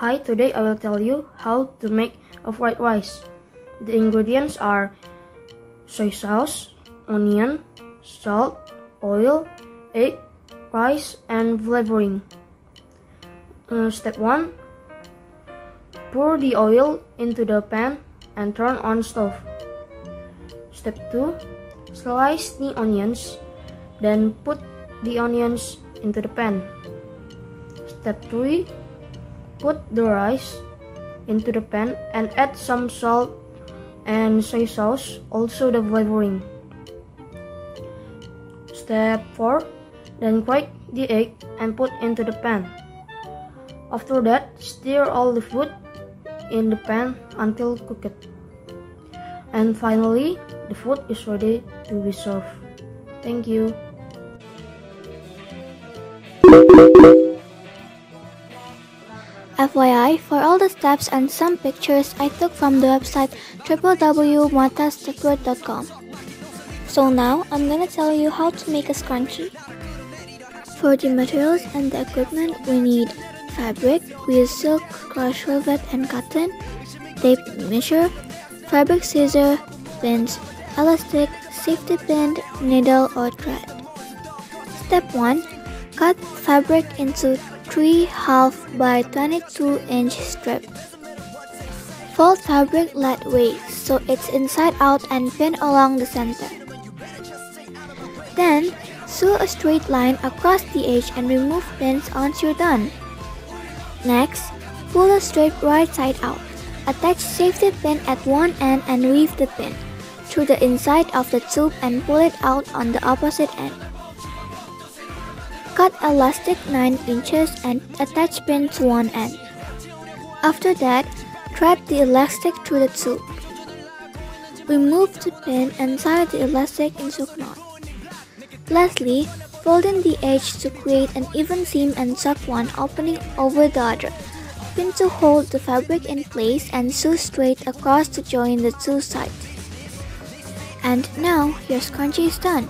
Hi, today I will tell you how to make a fried rice. The ingredients are soy sauce, onion, salt, oil, egg, rice, and flavoring. Step 1. Pour the oil into the pan and turn on stove. Step 2. Slice the onions, then put the onions into the pan. Step 3. Put the rice into the pan and add some salt and soy sauce, also the flavoring. Step 4. Then crack the egg and put into the pan. After that, stir all the food in the pan until cooked. And finally, the food is ready to be served. Thank you. FYI, for all the steps and some pictures I took from the website www.matasecret.com. So now, I'm gonna tell you how to make a scrunchie. For the materials and the equipment, we need fabric, we use silk, crushed velvet, and cotton, tape measure, fabric scissor, pins, elastic, safety pin, needle or thread. Step 1. Cut fabric into 3 half by 22-inch strips. Fold fabric lightweight so it's inside out and pin along the center. Then, sew a straight line across the edge and remove pins once you're done. Next, pull the strip right side out. Attach safety pin at one end and weave the pin through the inside of the tube and pull it out on the opposite end. Cut elastic 9 inches and attach pin to one end. After that, thread the elastic through the tube. Remove the pin and tie the elastic into a knot. Lastly, fold in the edge to create an even seam and tuck one opening over the other. Pin to hold the fabric in place and sew straight across to join the two sides. And now, your scrunchie is done.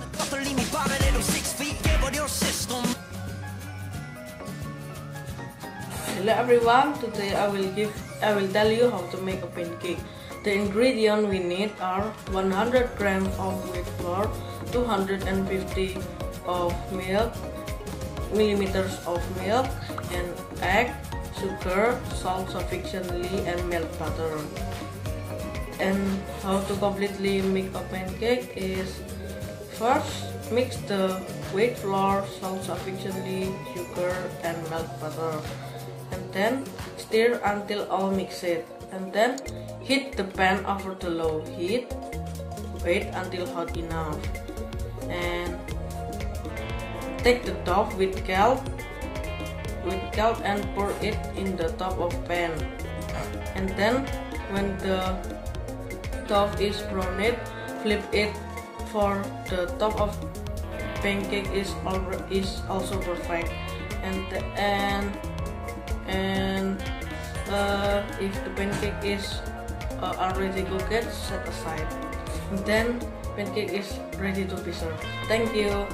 Hello everyone, today I will tell you how to make a pancake. The ingredients we need are 100 grams of wheat flour, 250 of milk, millimeters of milk, and egg, sugar, salt sufficiently, and melted butter. And how to completely make a pancake is first mix the wheat flour, salt sufficiently, sugar, and melted butter. And then stir until all mixed, and then heat the pan over the low heat. Wait until hot enough, and take the dough with kelp and pour it in the top of pan. And then when the dough is browned, flip it for the top of pancake is also perfect. And if the pancake is already cooked, set aside. And then pancake is ready to be served. Thank you.